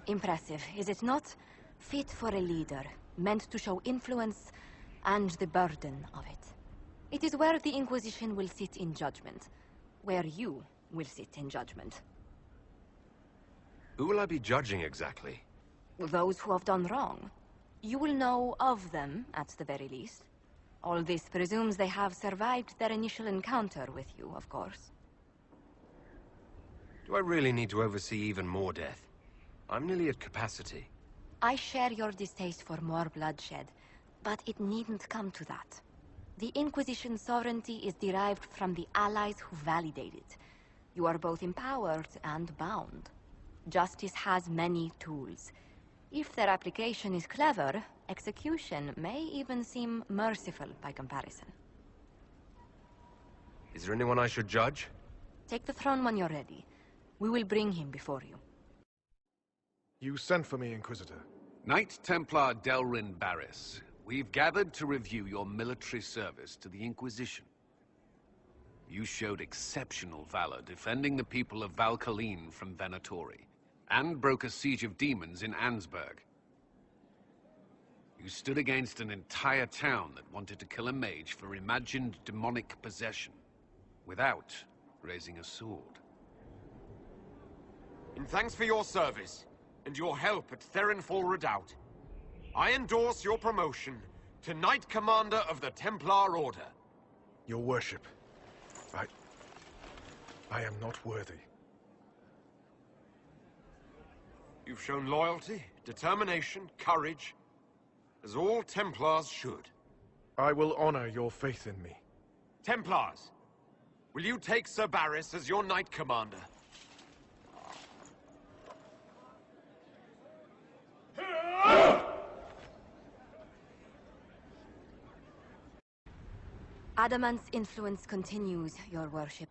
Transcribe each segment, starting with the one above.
Impressive, is it not? Fit for a leader, meant to show influence and the burden of it. It is where the Inquisition will sit in judgment, where you will sit in judgment. Who will I be judging exactly? Those who have done wrong. You will know of them, at the very least. All this presumes they have survived their initial encounter with you, of course. Do I really need to oversee even more death? I'm nearly at capacity. I share your distaste for more bloodshed, but it needn't come to that. The Inquisition's sovereignty is derived from the allies who validate it. You are both empowered and bound. Justice has many tools. If their application is clever, execution may even seem merciful by comparison. Is there anyone I should judge? Take the throne when you're ready. We will bring him before you. You sent for me, Inquisitor. Knight Templar Delrin Barris, we've gathered to review your military service to the Inquisition. You showed exceptional valor defending the people of Valkaline from Venatori, and broke a siege of demons in Ansburg. You stood against an entire town that wanted to kill a mage for imagined demonic possession, without raising a sword. In thanks for your service, and your help at Therenfall Redoubt, I endorse your promotion to Knight Commander of the Templar Order. Your worship, I am not worthy. You've shown loyalty, determination, courage, as all Templars should. I will honor your faith in me. Templars, will you take Sir Barris as your Knight Commander? Adamant's influence continues, your worship.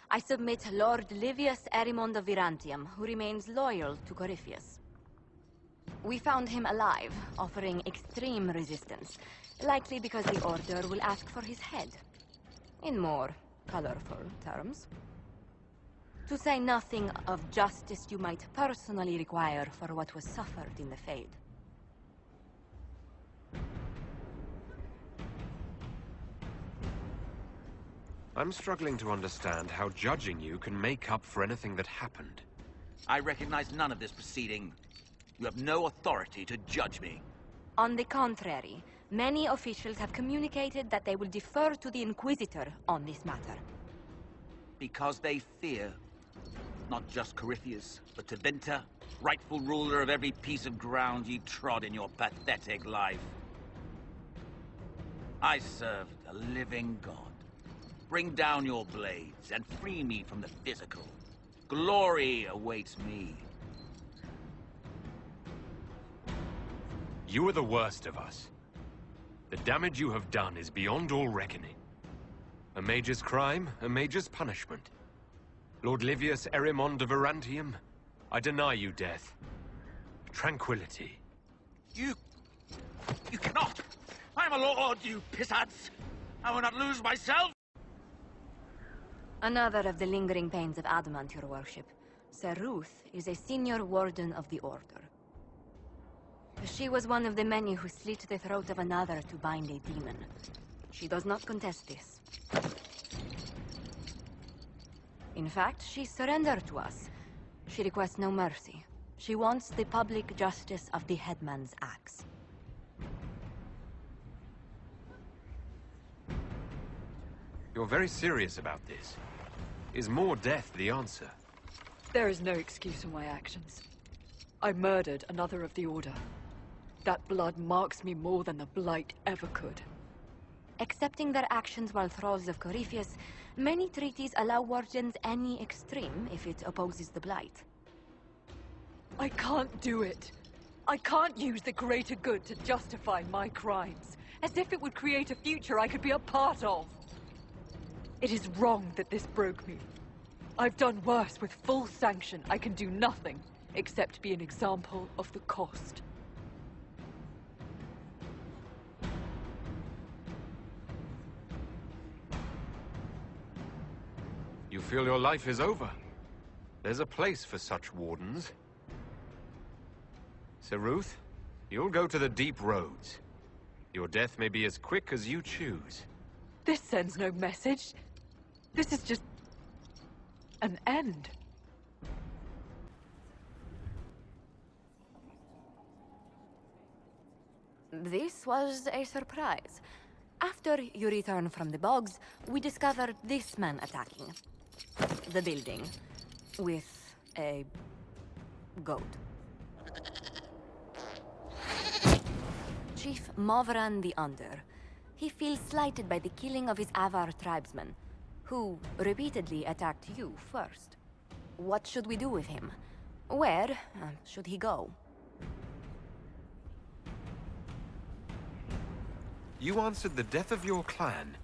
I submit Lord Livius Erimond of Virantium, who remains loyal to Corypheus. We found him alive, offering extreme resistance, likely because the Order will ask for his head. In more colorful terms. To say nothing of justice you might personally require for what was suffered in the Fade. I'm struggling to understand how judging you can make up for anything that happened. I recognize none of this proceeding. You have no authority to judge me. On the contrary, many officials have communicated that they will defer to the Inquisitor on this matter. Because they fear not just Corypheus, but Tevinter, rightful ruler of every piece of ground ye trod in your pathetic life. I serve the living God. Bring down your blades and free me from the physical. Glory awaits me. You are the worst of us. The damage you have done is beyond all reckoning. A mage's crime, a mage's punishment. Lord Livius Erimond of Virantium, I deny you death. Tranquility. You cannot! I am a lord, you pissants! I will not lose myself! Another of the lingering pains of Adamant, your worship. Sir Ruth is a senior warden of the Order. She was one of the many who slit the throat of another to bind a demon. She does not contest this. In fact, she surrendered to us. She requests no mercy. She wants the public justice of the headman's axe. You're very serious about this. Is more death the answer? There is no excuse for my actions. I murdered another of the Order. That blood marks me more than the Blight ever could. Accepting their actions while thralls of Corypheus, many treaties allow wardens any extreme if it opposes the Blight. I can't do it. I can't use the greater good to justify my crimes, as if it would create a future I could be a part of. It is wrong that this broke me. I've done worse with full sanction. I can do nothing except be an example of the cost. You feel your life is over? There's a place for such wardens. So Ruth, you'll go to the deep roads. Your death may be as quick as you choose. This sends no message. This is just... an end. This was a surprise. After you return from the bogs, we discovered this man attacking the building with a goat. Chief Movran the Under. He feels slighted by the killing of his Avar tribesmen, who repeatedly attacked you first. What should we do with him? Where should he go? You answered the death of your clan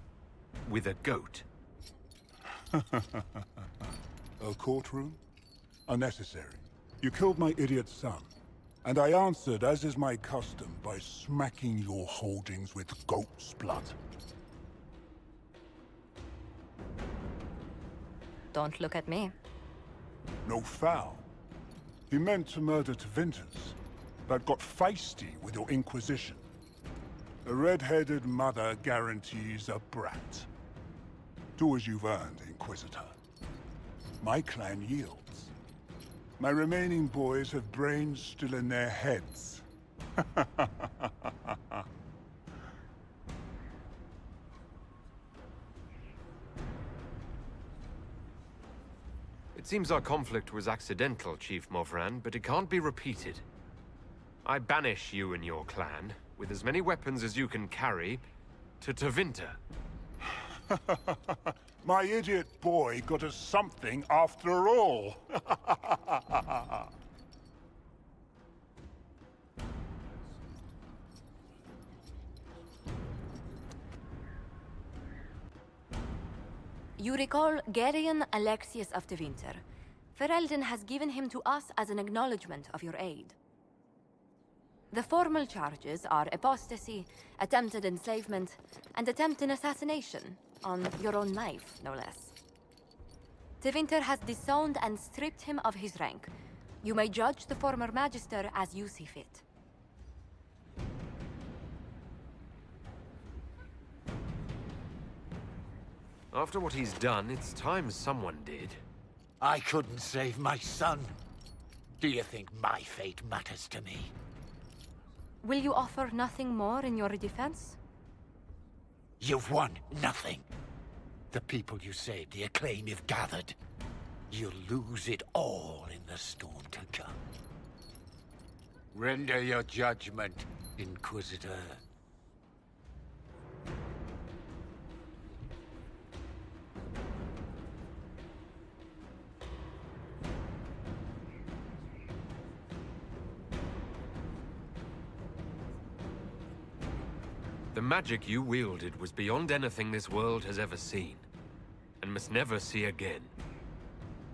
with a goat. A courtroom? Unnecessary. You killed my idiot son, and I answered, as is my custom, by smacking your holdings with goat's blood. Don't look at me. No foul. He meant to murder Tevinters, but got feisty with your Inquisition. A red-headed mother guarantees a brat. Do as you've earned, Inquisitor. My clan yields. My remaining boys have brains still in their heads. It seems our conflict was accidental, Chief Movran, but it can't be repeated. I banish you and your clan, with as many weapons as you can carry, to Tevinter. My idiot boy got us something after all. You recall Geryon Alexius of Tevinter. Ferelden has given him to us as an acknowledgement of your aid. The formal charges are apostasy, attempted enslavement, and attempted assassination, on your own knife, no less. Tevinter has disowned and stripped him of his rank. You may judge the former Magister as you see fit. After what he's done, it's time someone did. I couldn't save my son. Do you think my fate matters to me? Will you offer nothing more in your defense? You've won nothing. The people you saved, the acclaim you've gathered. You'll lose it all in the storm to come. Render your judgment, Inquisitor. The magic you wielded was beyond anything this world has ever seen, and must never see again.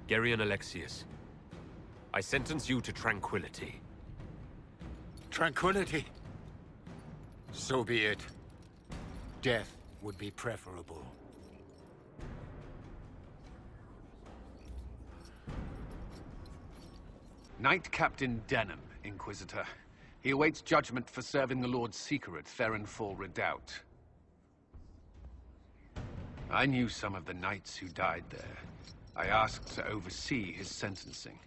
Geryon Alexius, I sentence you to tranquility. Tranquility? So be it. Death would be preferable. Knight Captain Denham, Inquisitor. He awaits judgment for serving the Lord Seeker at Therenfall Redoubt. I knew some of the knights who died there. I asked to oversee his sentencing.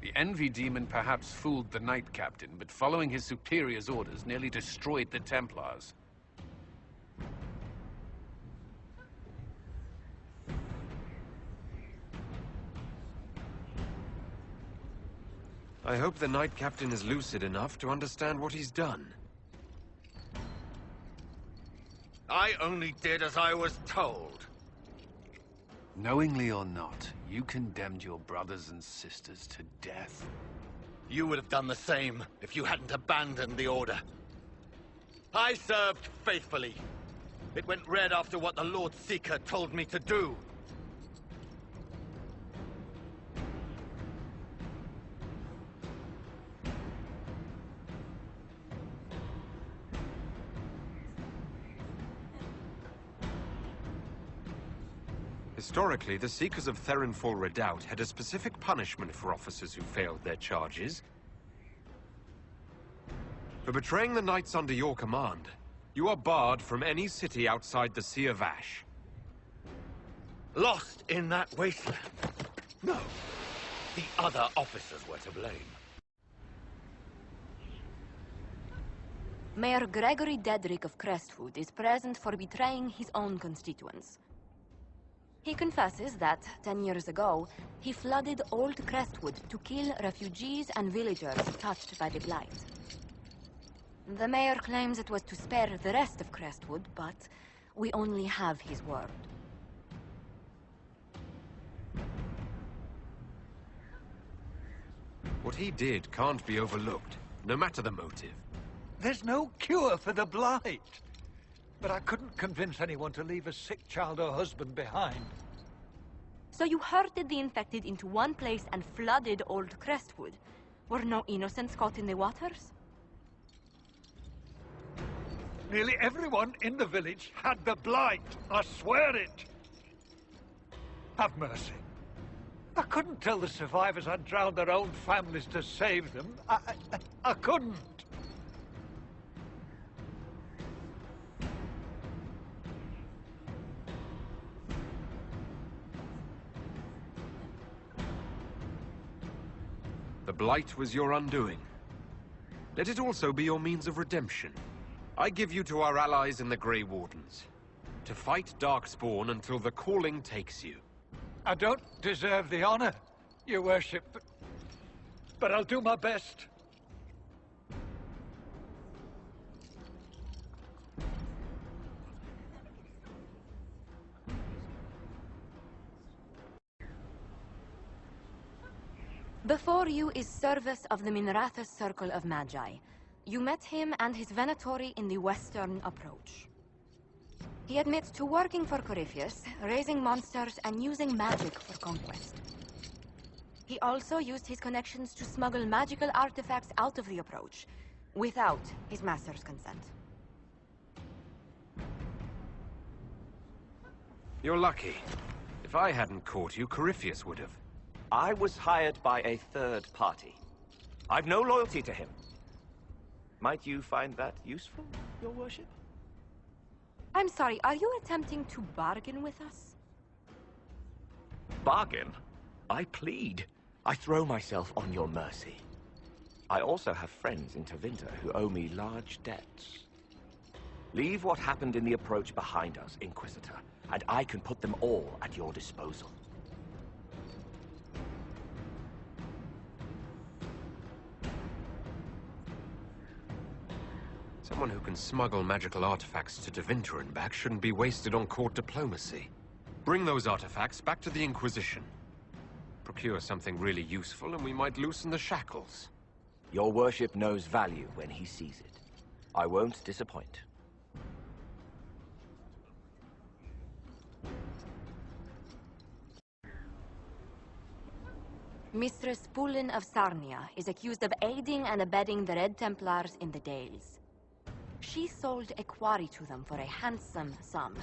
The Envy Demon perhaps fooled the Knight Captain, but following his superior's orders nearly destroyed the Templars. I hope the Knight Captain is lucid enough to understand what he's done. I only did as I was told. Knowingly or not, you condemned your brothers and sisters to death. You would have done the same if you hadn't abandoned the Order. I served faithfully. It went red after what the Lord Seeker told me to do. Historically, the Seekers of Therenfall Redoubt had a specific punishment for officers who failed their charges. For betraying the knights under your command, you are barred from any city outside the Sea of Ash. Lost in that wasteland? No. The other officers were to blame. Mayor Gregory Dedrick of Crestwood is present for betraying his own constituents. He confesses that, 10 years ago, he flooded Old Crestwood to kill refugees and villagers touched by the Blight. The mayor claims it was to spare the rest of Crestwood, but we only have his word. What he did can't be overlooked, no matter the motive. There's no cure for the Blight. But I couldn't convince anyone to leave a sick child or husband behind. So you herded the infected into one place and flooded Old Crestwood? Were no innocents caught in the waters? Nearly everyone in the village had the Blight. I swear it. Have mercy. I couldn't tell the survivors I'd drowned their own families to save them. I couldn't. The Blight was your undoing. Let it also be your means of redemption. I give you to our allies in the Grey Wardens, to fight Darkspawn until the calling takes you. I don't deserve the honor, Your Worship, but I'll do my best. Before you is Service of the Minrathous Circle of Magi. You met him and his Venatori in the western approach. He admits to working for Corypheus, raising monsters and using magic for conquest. He also used his connections to smuggle magical artifacts out of the approach, without his master's consent. You're lucky. If I hadn't caught you, Corypheus would have. I was hired by a third party. I've no loyalty to him. Might you find that useful, Your Worship? I'm sorry, are you attempting to bargain with us? Bargain? I plead. I throw myself on your mercy. I also have friends in Tevinter who owe me large debts. Leave what happened in the approach behind us, Inquisitor, and I can put them all at your disposal. Someone who can smuggle magical artifacts to Tevinter and back shouldn't be wasted on court diplomacy. Bring those artifacts back to the Inquisition. Procure something really useful and we might loosen the shackles. Your Worship knows value when he sees it. I won't disappoint. Mistress Pulin of Sarnia is accused of aiding and abetting the Red Templars in the Dales. She sold a quarry to them for a handsome sum.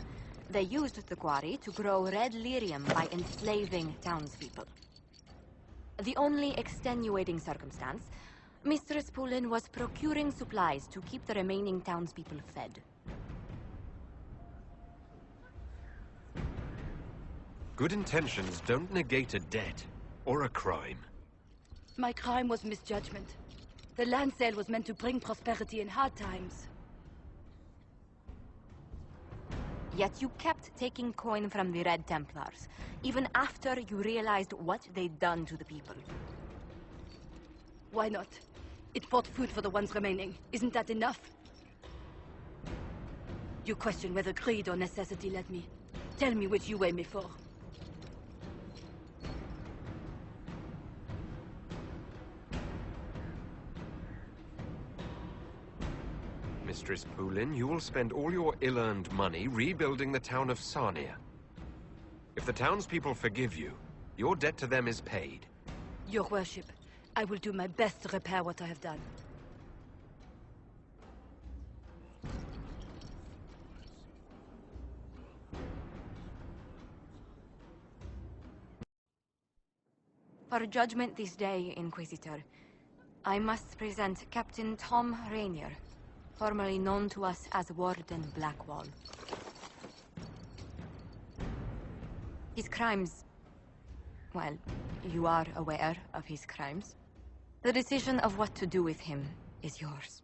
They used the quarry to grow red lyrium by enslaving townspeople. The only extenuating circumstance, Mistress Pulin was procuring supplies to keep the remaining townspeople fed. Good intentions don't negate a debt or a crime. My crime was misjudgment. The land sale was meant to bring prosperity in hard times. Yet you kept taking coin from the Red Templars, even after you realized what they'd done to the people. Why not? It bought food for the ones remaining. Isn't that enough? You question whether greed or necessity led me. Tell me which you weigh me for. Mistress Pulin, you will spend all your ill-earned money rebuilding the town of Sarnia. If the townspeople forgive you, your debt to them is paid. Your Worship, I will do my best to repair what I have done. For judgment this day, Inquisitor, I must present Captain Tom Rainier, formerly known to us as Warden Blackwall. His crimes... well, you are aware of his crimes. The decision of what to do with him is yours.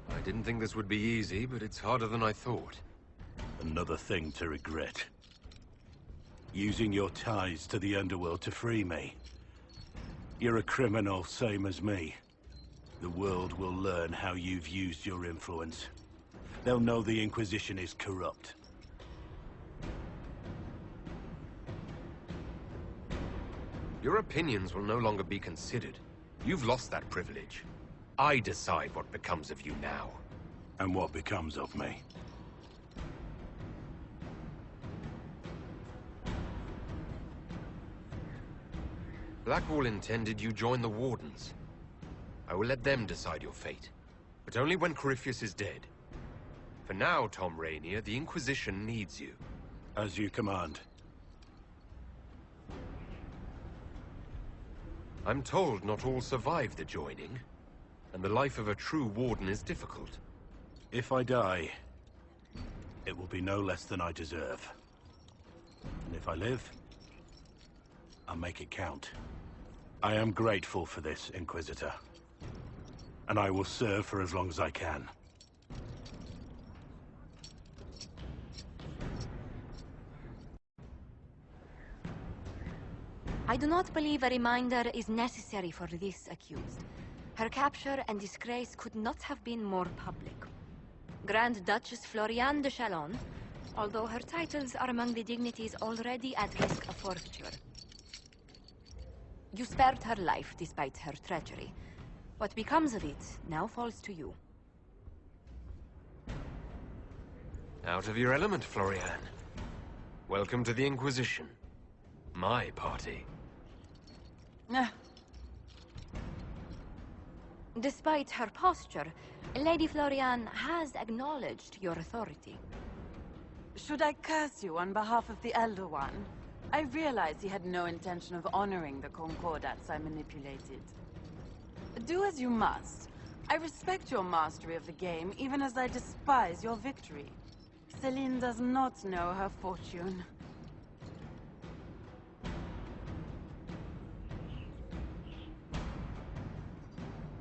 I didn't think this would be easy, but it's harder than I thought. Another thing to regret. Using your ties to the underworld to free me. You're a criminal, same as me. The world will learn how you've used your influence. They'll know the Inquisition is corrupt. Your opinions will no longer be considered. You've lost that privilege. I decide what becomes of you now. And what becomes of me. Blackwall intended you join the Wardens. I will let them decide your fate, but only when Corypheus is dead. For now, Tom Rainier, the Inquisition needs you. As you command. I'm told not all survive the joining, and the life of a true Warden is difficult. If I die, it will be no less than I deserve. And if I live, I'll make it count. I am grateful for this, Inquisitor. And I will serve for as long as I can. I do not believe a reminder is necessary for this accused. Her capture and disgrace could not have been more public. Grand Duchess Floriane de Chalon, although her titles are among the dignities already at risk of forfeiture. You spared her life despite her treachery. What becomes of it now falls to you. Out of your element, Floriane. Welcome to the Inquisition. My party. Despite her posture, Lady Floriane has acknowledged your authority. Should I curse you on behalf of the Elder One? I realize he had no intention of honoring the concordats I manipulated. Do as you must. I respect your mastery of the game, even as I despise your victory. Celine does not know her fortune.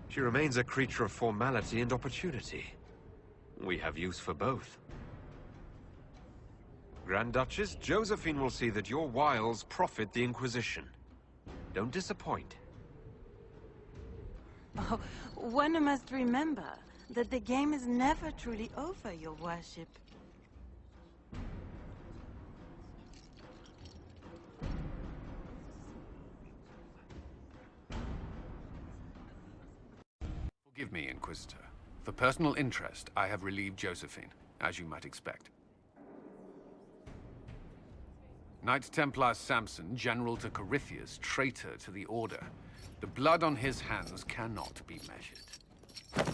She remains a creature of formality and opportunity. We have use for both. Grand Duchess, Josephine will see that your wiles profit the Inquisition. Don't disappoint. Oh, one must remember that the game is never truly over, your worship. Forgive me, Inquisitor. For personal interest, I have relieved Josephine, as you might expect. Knight Templar Samson, General to Corypheus, traitor to the Order. The blood on his hands cannot be measured.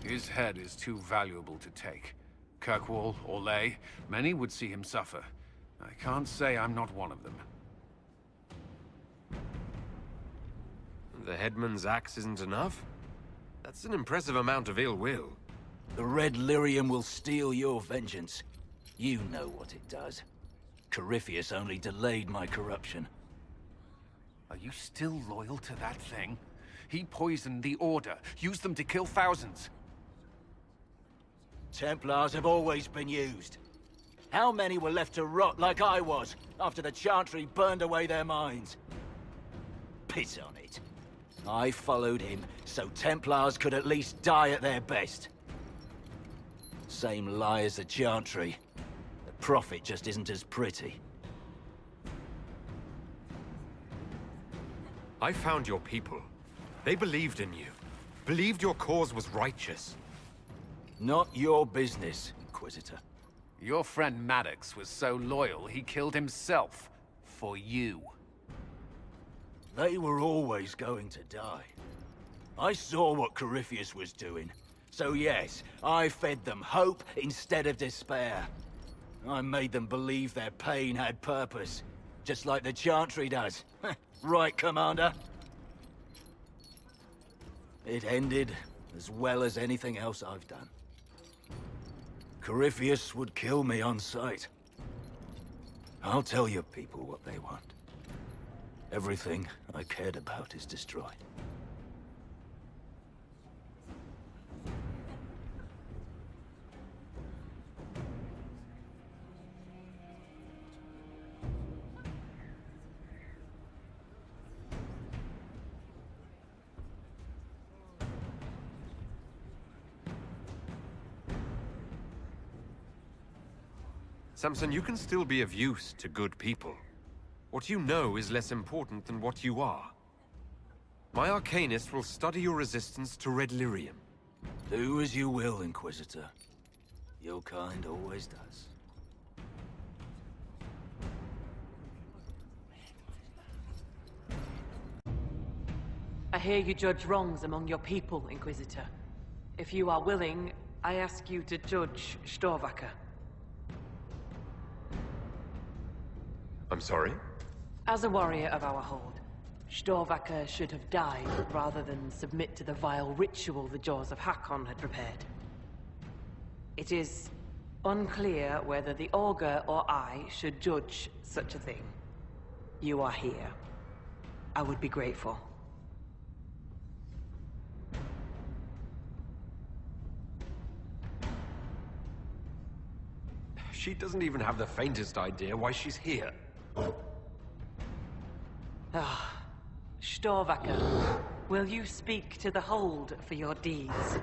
His head is too valuable to take. Kirkwall, Orlais, many would see him suffer. I can't say I'm not one of them. The headman's axe isn't enough? That's an impressive amount of ill will. The Red Lyrium will steal your vengeance. You know what it does. Corypheus only delayed my corruption. Are you still loyal to that thing? He poisoned the Order, used them to kill thousands. Templars have always been used. How many were left to rot like I was, after the Chantry burned away their minds? Piss on it. I followed him, so Templars could at least die at their best. Same lie as the Chantry. The profit just isn't as pretty. I found your people. They believed in you. Believed your cause was righteous. Not your business, Inquisitor. Your friend Maddox was so loyal, he killed himself. For you. They were always going to die. I saw what Corypheus was doing. So yes, I fed them hope instead of despair. I made them believe their pain had purpose, just like the Chantry does. Right, Commander? It ended as well as anything else I've done. Corypheus would kill me on sight. I'll tell your people what they want. Everything I cared about is destroyed. Samson, you can still be of use to good people. What you know is less important than what you are. My Arcanist will study your resistance to Red Lyrium. Do as you will, Inquisitor. Your kind always does. I hear you judge wrongs among your people, Inquisitor. If you are willing, I ask you to judge Storvaker. I'm sorry? As a warrior of our hold, Storvaker should have died rather than submit to the vile ritual the Jaws of Hakon had prepared. It is unclear whether the Augur or I should judge such a thing. You are here. I would be grateful. She doesn't even have the faintest idea why she's here. Ah, Storvaker, will you speak to the hold for your deeds?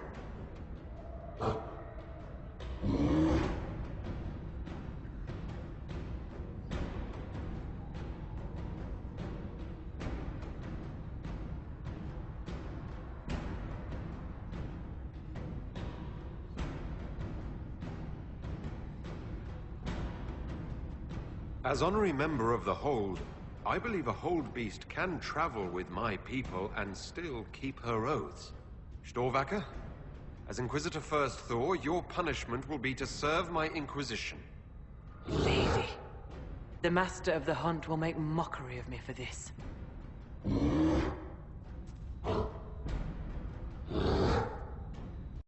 As honorary member of the Hold, I believe a Hold Beast can travel with my people and still keep her oaths. Storvaker, as Inquisitor First Thor, your punishment will be to serve my Inquisition. Lady, the Master of the Hunt will make mockery of me for this.